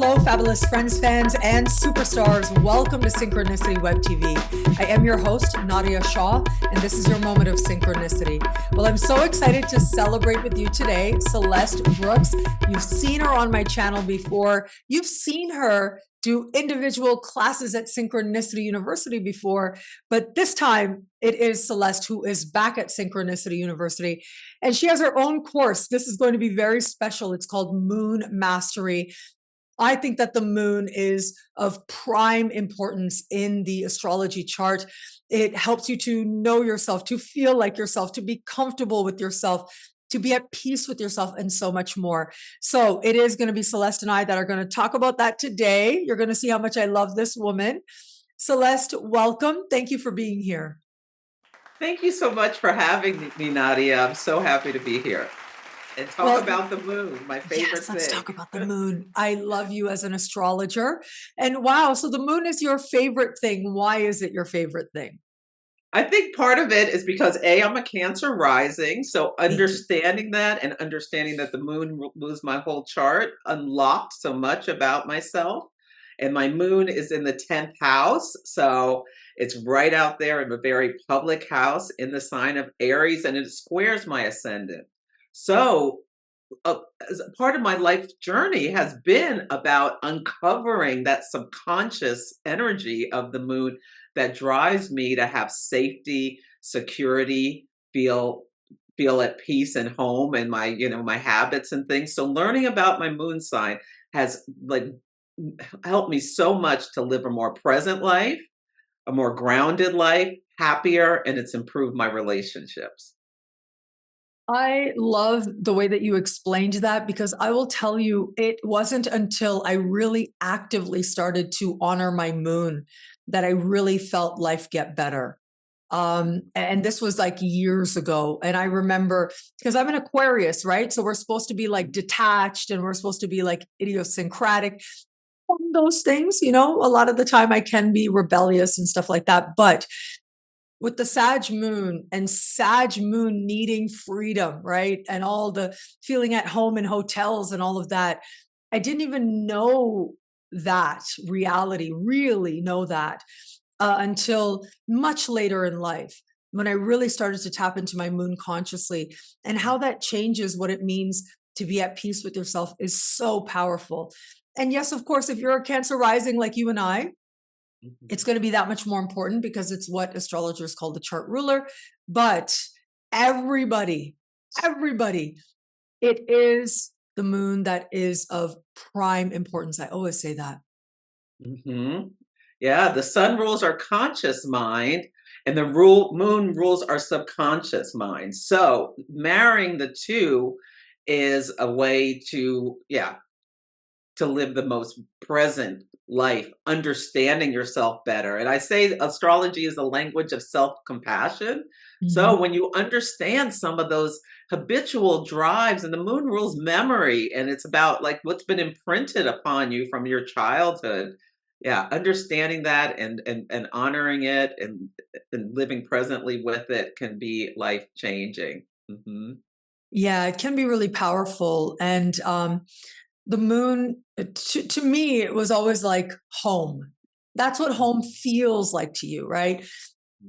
Hello, fabulous friends, fans, and superstars. Welcome to Synchronicity Web TV. I am your host, Nadiya Shah, and this is your moment of synchronicity. Well, I'm so excited to celebrate with you today, Celeste Brooks. You've seen her on my channel before. You've seen her do individual classes at Synchronicity University before, but this time it is Celeste who is back at Synchronicity University, and she has her own course. This is going to be very special. It's called Moon Mastery. I think that the moon is of prime importance in the astrology chart. It helps you to know yourself, to feel like yourself, to be comfortable with yourself, to be at peace with yourself, and so much more. So it is going to be Celeste and I that are going to talk about that today. You're going to see how much I love this woman. Celeste, welcome. Thank you for being here. Thank you so much for having me, Nadiya. I'm so happy to be here. And talk about the moon, my favorite thing. Let's talk about the moon. I love you as an astrologer. And wow, so the moon is your favorite thing. Why is it your favorite thing? I think part of it is because I'm a Cancer rising. So understanding that and understanding that the moon moves my whole chart unlocked so much about myself. And my moon is in the 10th house. So it's right out there in a very public house in the sign of Aries, and it squares my ascendant. So as part of my life journey has been about uncovering that subconscious energy of the moon that drives me to have safety, security, feel at peace and home and my habits and things. So learning about my moon sign has helped me so much to live a more present life, a more grounded life, happier, and it's improved my relationships. I love the way that you explained that, because I will tell you, it wasn't until I really actively started to honor my moon that I really felt life get better. And this was like years ago. And I remember, because I'm an Aquarius, right? So we're supposed to be like detached and we're supposed to be like idiosyncratic. Those things, a lot of the time I can be rebellious and stuff like that. But with the Sag moon and Sag moon needing freedom, right? And all the feeling at home in hotels and all of that, I didn't even know that reality, really know that until much later in life, when I really started to tap into my moon consciously, and how that changes what it means to be at peace with yourself is so powerful. And yes, of course, if you're a Cancer rising like you and I, it's going to be that much more important because it's what astrologers call the chart ruler. But everybody, it is the moon that is of prime importance. I always say that. Yeah, the sun rules our conscious mind, and the moon rules our subconscious mind. So marrying the two is a way to live the most present life, understanding yourself better. And I say astrology is a language of self-compassion. So when you understand some of those habitual drives, and the moon rules memory, and it's about like what's been imprinted upon you from your childhood. Yeah, understanding that and honoring it and living presently with it can be life-changing. Yeah, it can be really powerful. And the moon, to me, it was always like home. That's what home feels like to you, right?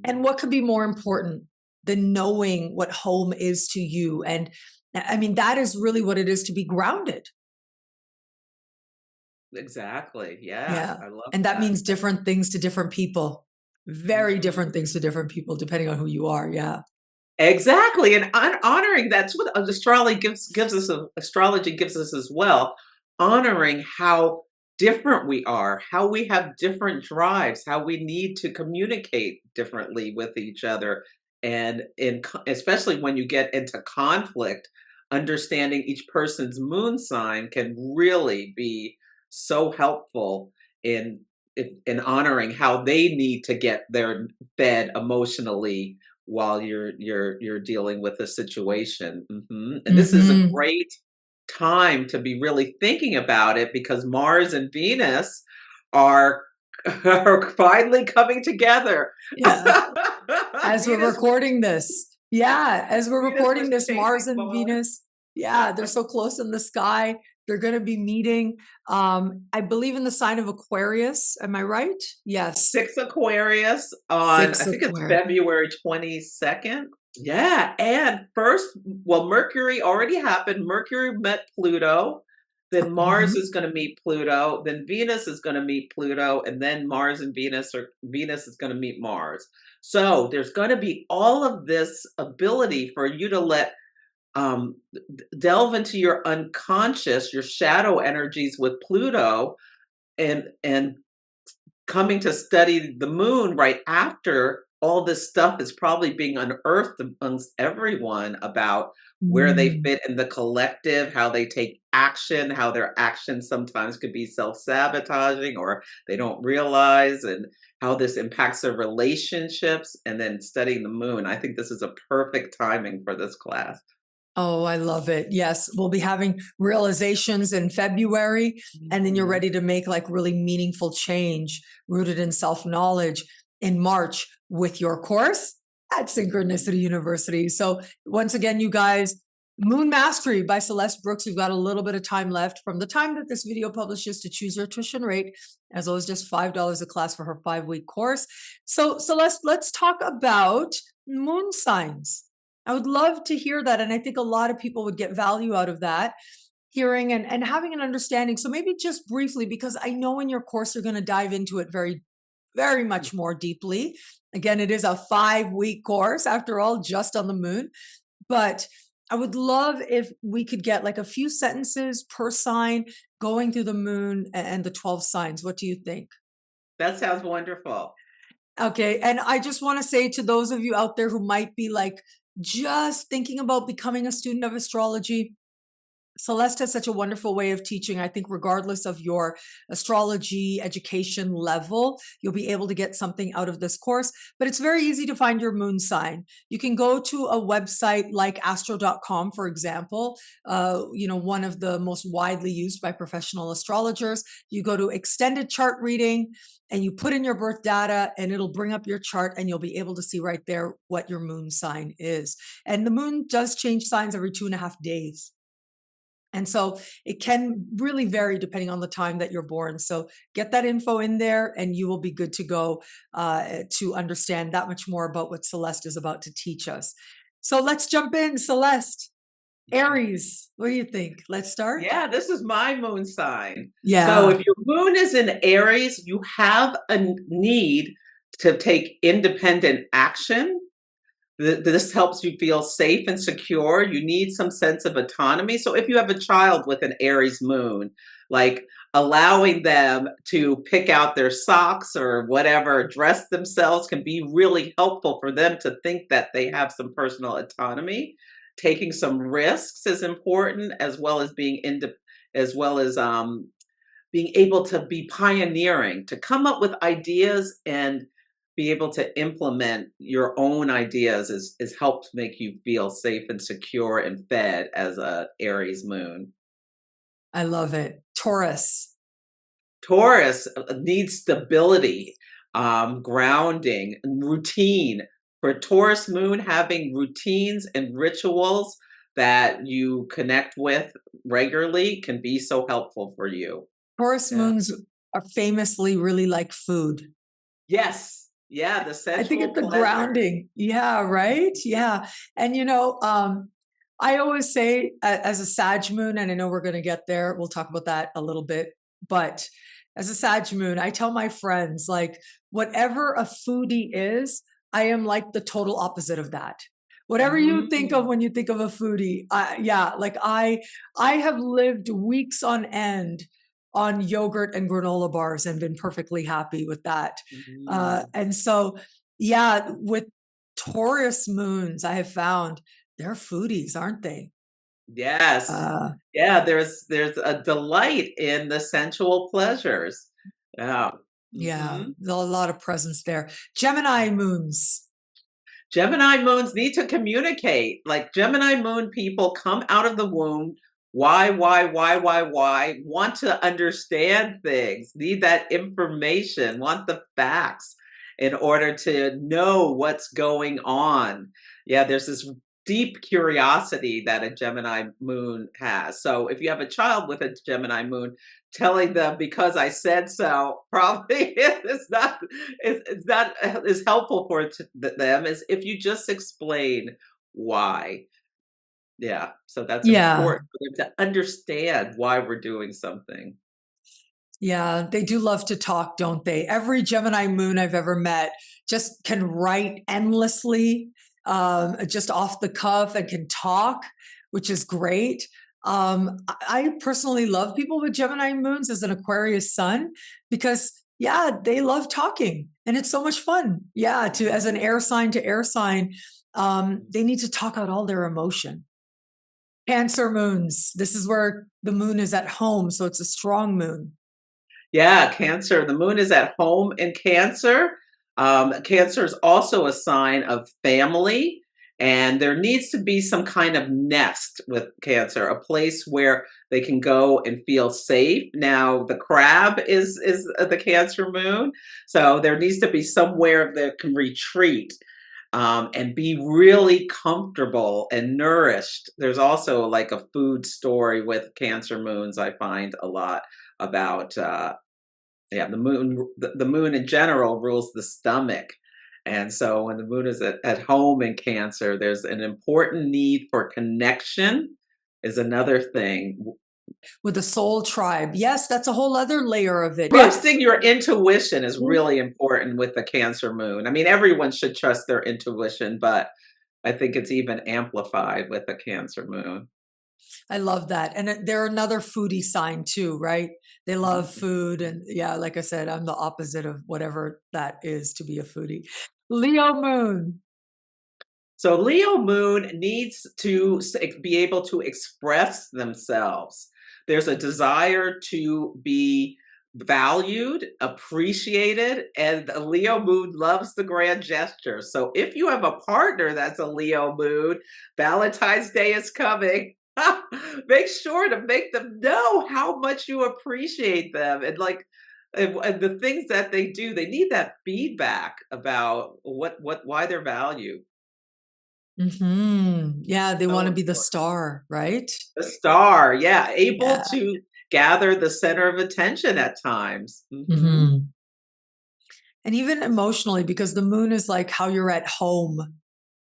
And what could be more important than knowing what home is to you? And I mean, that is really what it is to be grounded. Exactly. Yeah. I love And that means different things to different people. Very different things to different people, depending on who you are. Yeah. Exactly. And honoring that's what astrology gives us. Astrology gives us as well, honoring how different we are, how we have different drives, how we need to communicate differently with each other. And especially when you get into conflict, understanding each person's moon sign can really be so helpful in honoring how they need to get their fed emotionally while you're dealing with a situation. And this is a great time to be really thinking about it, because Mars and Venus are finally coming together. Yeah. As we're recording this. Yeah, as we're recording this, Mars and Venus. Yeah, they're so close in the sky. They're going to be meeting, I believe, in the sign of Aquarius. Am I right? Yes. 6 Aquarius on, I Six think it's Aquarius. February 22nd. Yeah, and first, well, Mercury already happened. Mercury met Pluto. Then Mars Mhm. is going to meet Pluto. Then Venus is going to meet Pluto, and then Mars and Venus, or Venus is going to meet Mars. So there's going to be all of this ability for you to let delve into your unconscious, your shadow energies with Pluto, and coming to study the moon right after all this stuff is probably being unearthed amongst everyone about where they Mm. fit in the collective, how they take action, how their actions sometimes could be self-sabotaging or they don't realize, and how this impacts their relationships, and then studying the moon. I think this is a perfect timing for this class. Oh, I love it. Yes, we'll be having realizations in February, and then you're Mhm. ready to make like really meaningful change rooted in self knowledge in March with your course at Synchronicity University. So, once again, you guys, Moon Mastery by Celeste Brooks. We've got a little bit of time left from the time that this video publishes to choose your tuition rate, as always, just $5 a class for her 5-week course. So, Celeste, let's talk about moon signs. I would love to hear that. And I think a lot of people would get value out of that, hearing and having an understanding. So maybe just briefly, because I know in your course you're going to dive into it very, very much more deeply. Again, it is a 5-week course, after all, just on the moon. But I would love if we could get like a few sentences per sign going through the moon and the 12 signs. What do you think? That sounds wonderful. Okay. And I just want to say to those of you out there who might be like just thinking about becoming a student of astrology, Celeste has such a wonderful way of teaching. I think, regardless of your astrology education level, you'll be able to get something out of this course. But it's very easy to find your moon sign. You can go to a website like astro.com, for example, one of the most widely used by professional astrologers. You go to extended chart reading and you put in your birth data, and it'll bring up your chart, and you'll be able to see right there what your moon sign is. And the moon does change signs every 2.5 days. And so it can really vary depending on the time that you're born. So get that info in there and you will be good to go to understand that much more about what Celeste is about to teach us. So let's jump in. Celeste, Aries, what do you think? Let's start. Yeah, this is my moon sign. So Yeah. if your moon is in Aries, you have a need to take independent action. This helps you feel safe and secure. You need some sense of autonomy. So if you have a child with an Aries moon, like allowing them to pick out their socks or whatever, dress themselves, can be really helpful for them to think that they have some personal autonomy. Taking some risks is important, as well as as well as being able to be pioneering, to come up with ideas and be able to implement your own ideas is helped make you feel safe and secure and fed as a Aries moon. I love it. Taurus. Taurus needs stability, grounding, and routine. For Taurus moon, having routines and rituals that you connect with regularly can be so helpful for you. Taurus Yeah. moons are famously really like food. Yes. Yeah, the I think sensual it's the pleasures. grounding. Yeah, right? Yeah. And I always say as a Sag moon, and I know we're going to get there, we'll talk about that a little bit, but as a Sag moon, I tell my friends, like, whatever a foodie is, I am like the total opposite of that. Whatever you think of Mm. when you think of a foodie, yeah, like I have lived weeks on end on yogurt and granola bars and been perfectly happy with that. Mm. And so, yeah, with Taurus moons, I have found they're foodies, aren't they? Yes. Uh, Yeah, there's a delight in the sensual pleasures. Yeah. yeah, Mhm. there's a lot of presence there. Gemini moons. Gemini moons need to communicate. Like Gemini moon people come out of the womb. Why? Want to understand things, need that information, want the facts in order to know what's going on. Yeah, there's this deep curiosity that a Gemini moon has. So if you have a child with a Gemini moon, telling them because I said so probably is not is helpful for them is if you just explain why. Yeah, so that's Yeah. important for them to understand why we're doing something. Yeah, they do love to talk, don't they? Every Gemini moon I've ever met just can write endlessly, just off the cuff, and can talk, which is great. I personally love people with Gemini moons as an Aquarius sun because, yeah, they love talking and it's so much fun. Yeah, to as an air sign, they need to talk out all their emotion. Cancer moons, this is where the moon is at home, so it's a strong moon. Yeah, Cancer. The moon is at home in Cancer. Cancer is also a sign of family, and there needs to be some kind of nest with Cancer, a place where they can go and feel safe. Now, the crab is the Cancer moon, so there needs to be somewhere that can retreat. And be really comfortable and nourished. There's also like a food story with Cancer moons, I find a lot about yeah, the moon in general rules the stomach. And so when the moon is at home in Cancer, there's an important need for connection is another thing. With the soul tribe. Yes, that's a whole other layer of it. Trusting your intuition is really important with the Cancer moon. I mean, everyone should trust their intuition, but I think it's even amplified with the Cancer moon. I love that. And they're another foodie sign too, right? They love Mhm. food. And yeah, like I said, I'm the opposite of whatever that is to be a foodie. Leo moon. So Leo moon needs to be able to express themselves. There's a desire to be valued, appreciated, and the Leo moon loves the grand gesture. So if you have a partner that's a Leo moon, Valentine's Day is coming. Make sure to make them know how much you appreciate them and like and the things that they do. They need that feedback about why they're valued. Yeah, they want So to be the important. star, right? The star, yeah, able Yeah. to gather the center of attention at times. Mhm. hmm And even emotionally, because the moon is like how you're at home.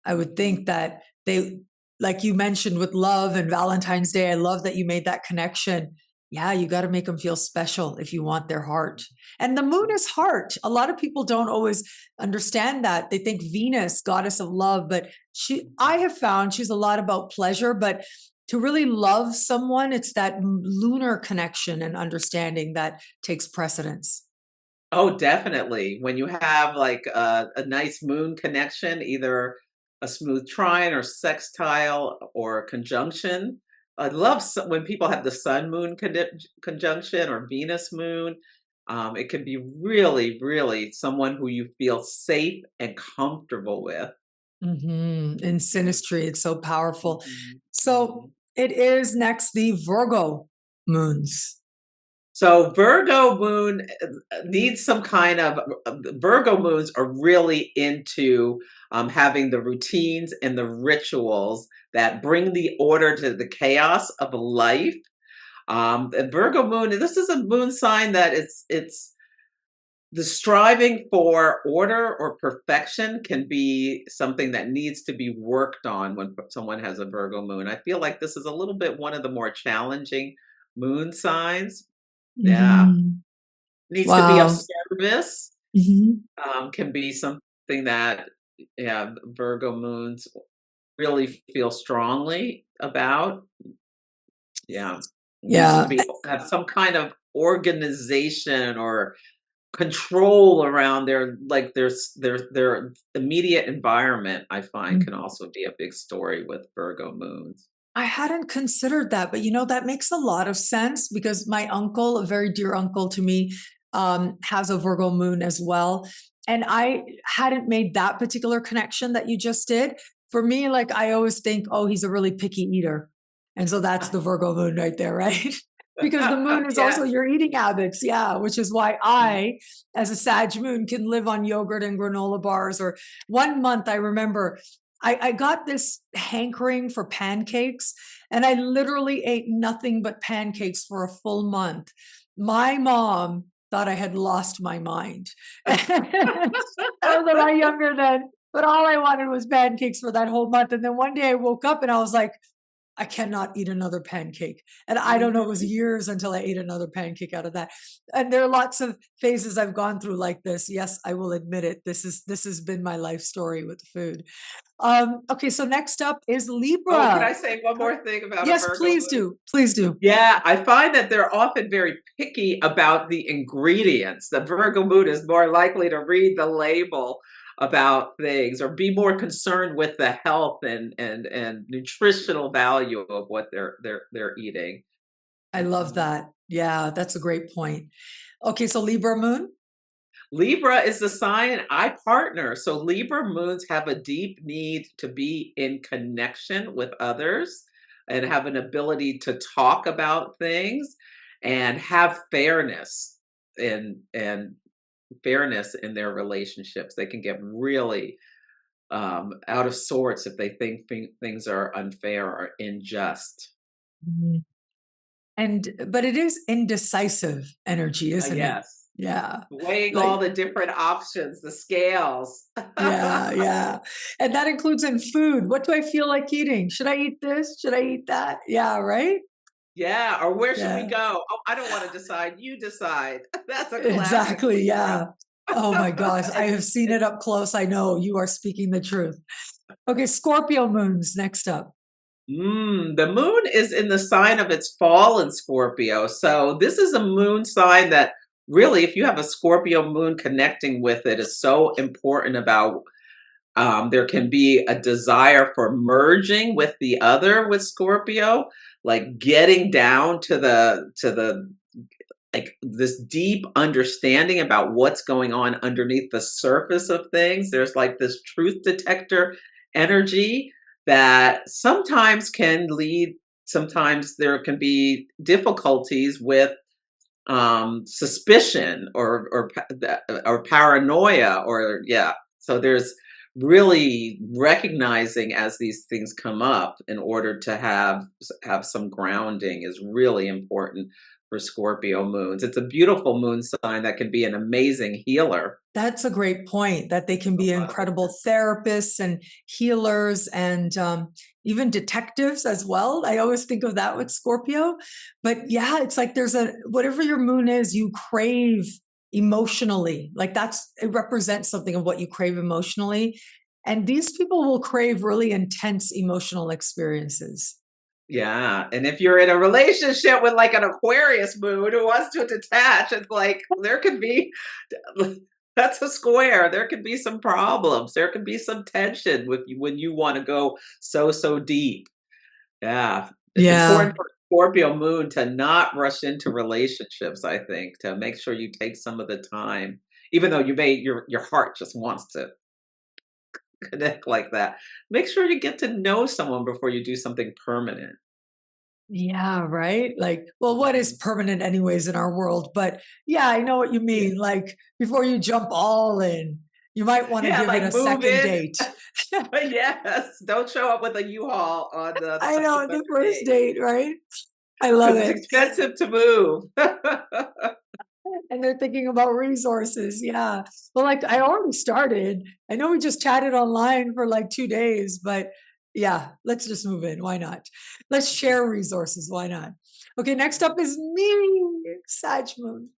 I would Mhm. think that they, like you mentioned with love and Valentine's Day, I love that you made that connection. Yeah, you got to make them feel special if you want their heart. And the moon is heart. A lot of people don't always understand that. They think Venus, goddess of love, but I have found she's a lot about pleasure, but to really love someone, it's that lunar connection and understanding that takes precedence. Oh, definitely. When you have like a nice moon connection, either a smooth trine or sextile or conjunction. I love when people have the sun moon conjunction or Venus moon. It can be really, really someone who you feel safe and comfortable with. In synastry, it's so powerful. Mhm, So mhm. it is next the Virgo moons. So Virgo moon needs some kind of Virgo moons are really into having the routines and the rituals that bring the order to the chaos of life. The Virgo moon, this is a moon sign that it's the striving for order or perfection can be something that needs to be worked on when someone has a Virgo moon. I feel like this is a little bit one of the more challenging moon signs. Yeah. hmm Needs to be of Wow. service, hmm can be something that, yeah, Virgo moons really feel strongly about. Yeah. Needs to Yeah. be have some kind of organization or control around their like their immediate environment, I find can also be a big story with Virgo moons. I hadn't considered that, but that makes a lot of sense because my uncle, a very dear uncle to me, has a Virgo moon as well. And I hadn't made that particular connection that you just did. For me, like I always think, oh, he's a really picky eater. And so that's the Virgo moon right there, right? Because the moon is also Yes. your eating habits. Yeah. Which is why I, as a Sag moon, can live on yogurt and granola bars. Or one month, I remember I got this hankering for pancakes, and I literally ate nothing but pancakes for a full month. My mom thought I had lost my mind. I was a lot younger then, but all I wanted was pancakes for that whole month. And then one day I woke up and I was like, I cannot eat another pancake. And I don't know, it was Mhm. years until I ate another pancake out of that. And there are lots of phases I've gone through like this. Yes, I will admit it. This has been my life story with food. Okay, so next up is Oh, can Libra. I say one Uh, more thing about a Yes, Virgo please moon? do. Please do. Yeah, I find that they're often very picky about the ingredients. The Virgo moon is more likely to read the label about things or be more concerned with the health and nutritional value of what they're eating. I love Mhm. that. Yeah, that's a great point. Okay, so Libra moon. Libra is the sign I partner. So Libra moons have a deep need to be in connection with others and have an ability to talk about things and have fairness and fairness in their relationships. They can get really out of sorts if they think things are unfair or unjust. Mhm. And but it is indecisive energy, isn't it? Yes, Yeah. weighing all Like the different options, the scales. yeah, yeah. And that includes in food. What do I feel like eating? Should I eat this? Should I eat that? Yeah, right? Yeah, or where should we Yeah. go? "Oh, I don't wanna decide, you decide." That's a classic Exactly, Libra. yeah. Oh my gosh, I And have seen and it up close. I know you are speaking the truth. Okay, Scorpio moons next up. the moon is in the sign of its fall in Scorpio, so this is a moon sign that really, if you have a Scorpio moon connecting with it, is so important about, there can be a desire for merging with the other with Scorpio, like getting down to the like this deep understanding about what's going on underneath the surface of things. There's like this truth detector energy that sometimes can lead, sometimes there can be difficulties with suspicion or paranoia or yeah. So there's really recognizing as these things come up in order to have some grounding is really important for Scorpio moons. It's a beautiful moon sign that can be an amazing healer. That's a great point that they can A be lot of incredible it. therapists and healers and even detectives as well. I always think of that with Scorpio. But yeah, it's like there's a whatever your moon is, you crave emotionally. Like that's it represents something of what you crave emotionally. And these people will crave really intense emotional experiences. Yeah, and if you're in a relationship with like an Aquarius moon who wants to detach, it's like there could be that's a square. There could be some problems. There could be some tension with you when you want to go so deep. Yeah, it's Yeah. important for Scorpio moon to not rush into relationships. I think to make sure you take some of the time, even though you may your heart just wants to connect like that. Make sure you get to know someone before you do something permanent. Yeah, right? Like, well, what is permanent anyways in our world? But yeah, I know what you Yeah. mean. Like, before you jump all in, you might want to Yeah, give it like a move second in. date. Yes, don't show up with a U-Haul on I know, the the first first date date, right? I love because it's it. expensive to move. And they're thinking about resources. Yeah. Well, like I already started. I know we just chatted online for like 2 days, but yeah, let's just move in. Why not? Let's share resources. Why not? Okay, next up is me, Sag Moon.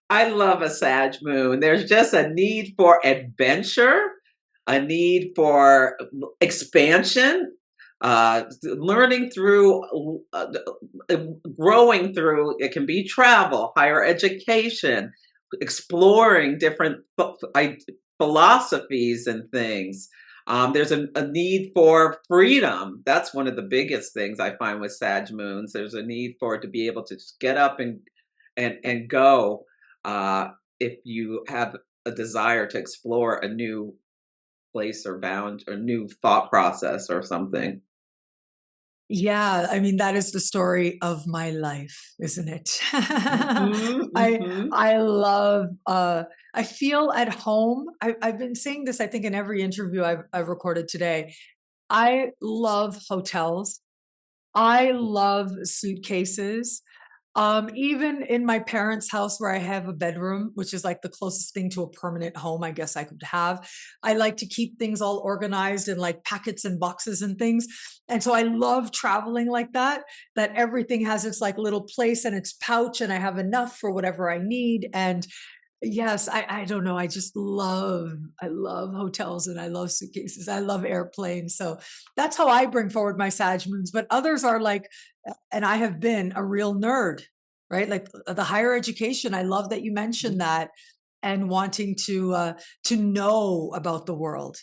I love a Sag moon. There's just a need for adventure, a need for expansion, learning through, growing through. It can be travel, higher education, exploring different philosophies and things. There's a need for freedom. That's one of the biggest things I find with Sag moons. There's a need for it to be able to just get up and go if you have a desire to explore a new place or bound or new thought process or something. Yeah, I mean, that is the story of my life, isn't it? Hmm. I Hmm. I love I feel at home. I've been saying this, I think, in every interview I've recorded today. I love hotels. I love suitcases. Even in my parents' house where I have a bedroom, which is like the closest thing to a permanent home I guess I could have, I like to keep things all organized in like packets and boxes and things. And so I love traveling like that, that everything has its like little place and its pouch, and I have enough for whatever I need. And yes, I don't know. I love hotels and I love suitcases. I love airplanes. So that's how I bring forward my Sag moons. But others are like, and I have been a real nerd, right? Like the higher education. I love that you mentioned that, and wanting to know about the world,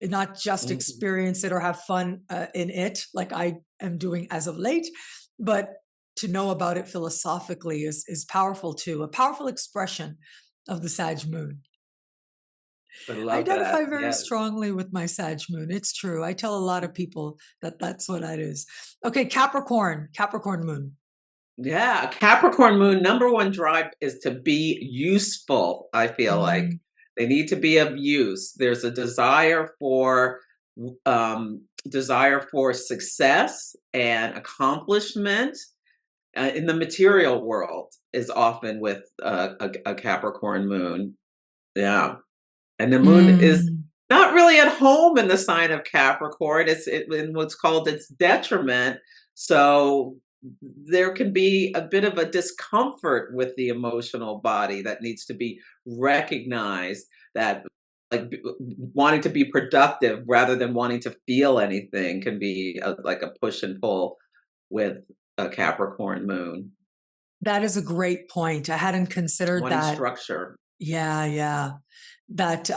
and not just Hmm. experience it or have fun in it, like I am doing as of late, but to know about it philosophically is powerful too. A powerful expression of the Sag moon. I I love that. identify very Yes. strongly with my Sag moon. It's true. I tell a lot of people that that's what that is. Okay, Capricorn, Capricorn moon. Yeah, Capricorn moon, number one drive is to be useful, I feel like. Mm, They need to be of use. There's a desire for success and accomplishment in the material world is often with a Capricorn moon. Yeah. And the moon is mm. not really at home in the sign of Capricorn. In what's called its detriment. So there can be a bit of a discomfort with the emotional body that needs to be recognized, that wanting to be productive rather than wanting to feel anything can be like a push and pull with a Capricorn moon, That is a great point. I hadn't considered wanting that. structure. Yeah, yeah. That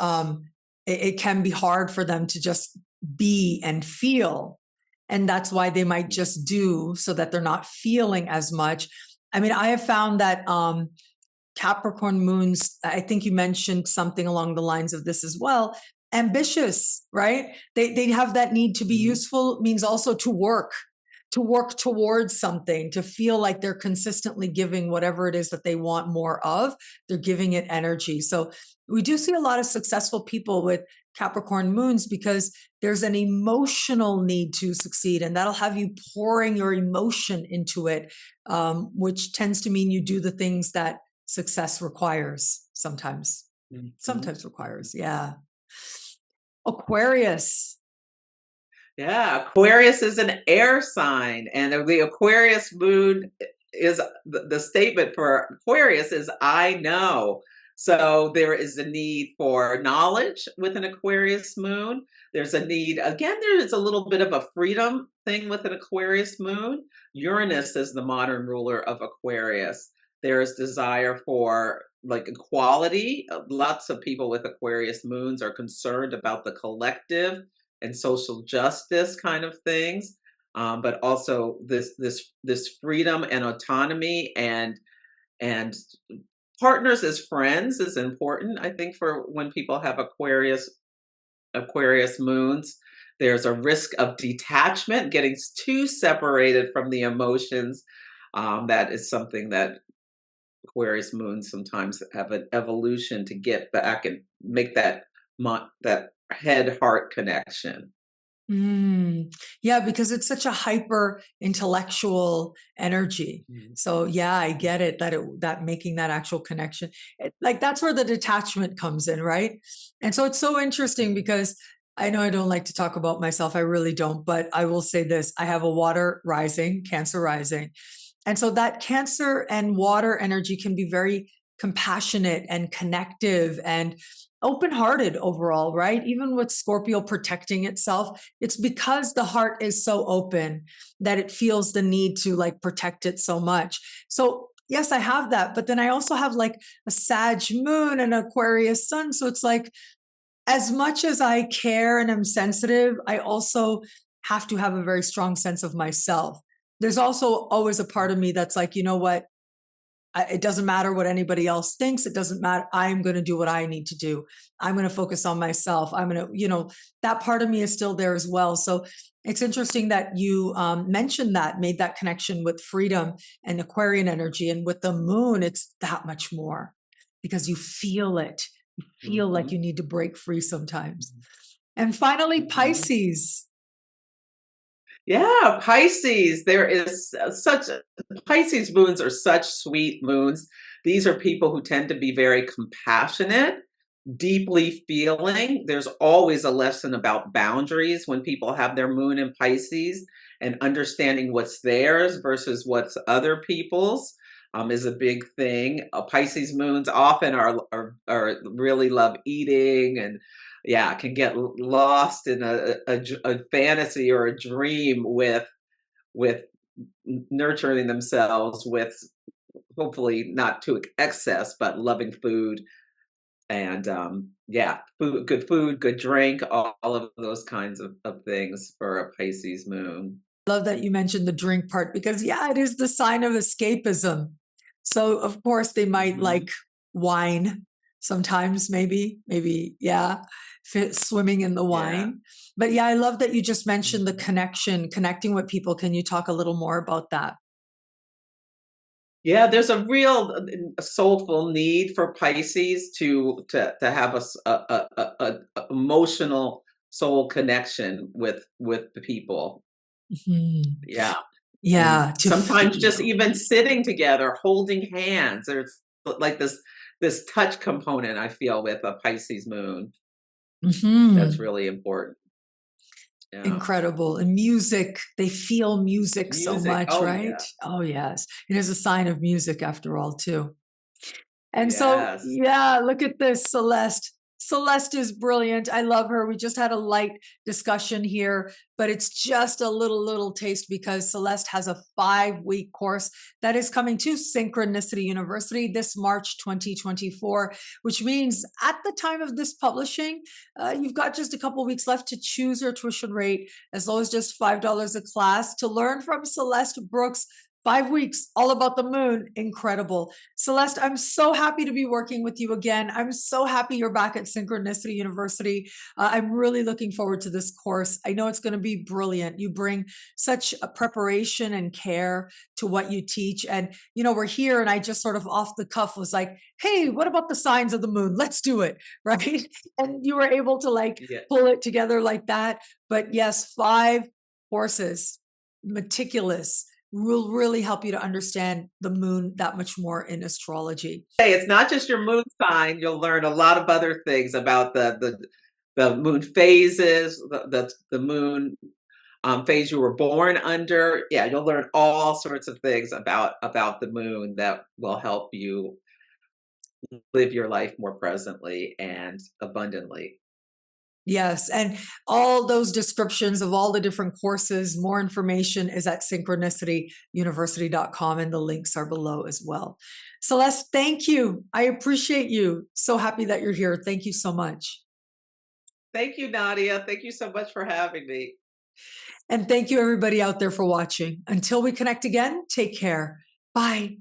it can be hard for them to just be and feel. And that's why they might just do, so that they're not feeling as much. I mean, I have found that Capricorn moons, I think you mentioned something along the lines of this as well. Ambitious, right? They have that need to be Mhm. useful, means also to work towards something, to feel like they're consistently giving whatever it is that they want more of. They're giving it energy. So we do see a lot of successful people with Capricorn moons because there's an emotional need to succeed, and that'll have you pouring your emotion into it, which tends to mean you do the things that success requires sometimes. Mhm. Sometimes requires, yeah. Aquarius. Yeah, Aquarius is an air sign, and the Aquarius moon is the statement for Aquarius is I know. So there is a need for knowledge with an Aquarius moon. There's a need, again, there is a little bit of a freedom thing with an Aquarius moon. Uranus is the modern ruler of Aquarius. There is desire for like equality. Lots of people with Aquarius moons are concerned about the collective and social justice kind of things, but also this freedom and autonomy and partners as friends is important. I think for when people have Aquarius moons, there's a risk of detachment, getting too separated from the emotions. That is something that Aquarius moons sometimes have an evolution to get back and make that head heart connection. Mm, yeah, because it's such a hyper intellectual energy. Mhm. So yeah, I get it, that that making that actual connection, like that's where the detachment comes in, right? And so it's so interesting because I know I don't like to talk about myself. I really don't, but I will say this: I have a water rising, Cancer rising, and so that Cancer and water energy can be very compassionate and connective and open hearted overall, right? Even with Scorpio protecting itself, it's because the heart is so open that it feels the need to like protect it so much. So, yes, I have that. But then I also have like a Sag moon and Aquarius sun. So it's like, as much as I care and am sensitive, I also have to have a very strong sense of myself. There's also always a part of me that's like, you know what? It doesn't matter what anybody else thinks. It doesn't matter. I'm going to do what I need to do. I'm going to focus on myself. I'm going to, that part of me is still there as well. So It's interesting that you mentioned that, made that connection with freedom and Aquarian energy. And with the moon, it's that much more because you feel it. You feel like you need to break free sometimes. And finally, Pisces. Yeah, Pisces. There is Pisces moons are such sweet moons. These are people who tend to be very compassionate, deeply feeling. There's always a lesson about boundaries when people have their moon in Pisces, and understanding what's theirs versus what's other people's is a big thing. Pisces moons often are really love eating, and yeah, can get lost in a fantasy or a dream with nurturing themselves with, hopefully not to excess, but loving food and yeah, food, good drink, all of those kinds of things for a Pisces moon. Love that you mentioned the drink part because, yeah, it is the sign of escapism. So, of course, they might like wine sometimes, maybe, yeah, swimming in the wine. Yeah. But yeah, I love that you just mentioned the connecting with people. Can you talk a little more about that? Yeah, there's a real soulful need for Pisces to have a emotional soul connection with the people. Yeah. And Yeah, to sometimes just feel. even sitting together, holding hands. There's like this touch component I feel with a Pisces moon. That's Mhm. really important. Yeah. Incredible. And music, they feel music so Music. much, Oh right? yeah. Oh, yes. It is a sign of music after all, too. And so, Yes. yeah, look at this, Celeste. Celeste is brilliant. I love her. We just had a light discussion here, but it's just a little taste because Celeste has a 5-week course that is coming to Synchronicity University this March 2024, which means at the time of this publishing, you've got just a couple weeks left to choose your tuition rate as low as just $5 a class to learn from Celeste Brooks. 5 weeks, all about the moon. Incredible. Celeste, I'm so happy to be working with you again. I'm so happy you're back at Synchronicity University. I'm really looking forward to this course. I know it's going to be brilliant. You bring such a preparation and care to what you teach. And, we're here, and I just sort of off the cuff was like, hey, what about the signs of the moon? Let's do it. Right. And you were able to Yeah. pull it together like that. But yes, 5 courses, meticulous, will really help you to understand the moon that much more in astrology. Hey, it's not just your moon sign. You'll learn a lot of other things about the moon phases, the moon phase you were born under. Yeah, you'll learn all sorts of things about the moon that will help you live your life more presently and abundantly. Yes, and all those descriptions of all the different courses, more information is at synchronicityuniversity.com, and the links are below as well. Celeste, thank you. I appreciate you. So happy that you're here. Thank you so much. Thank you, Nadiya. Thank you so much for having me. And thank you, everybody out there, for watching. Until we connect again, take care. Bye.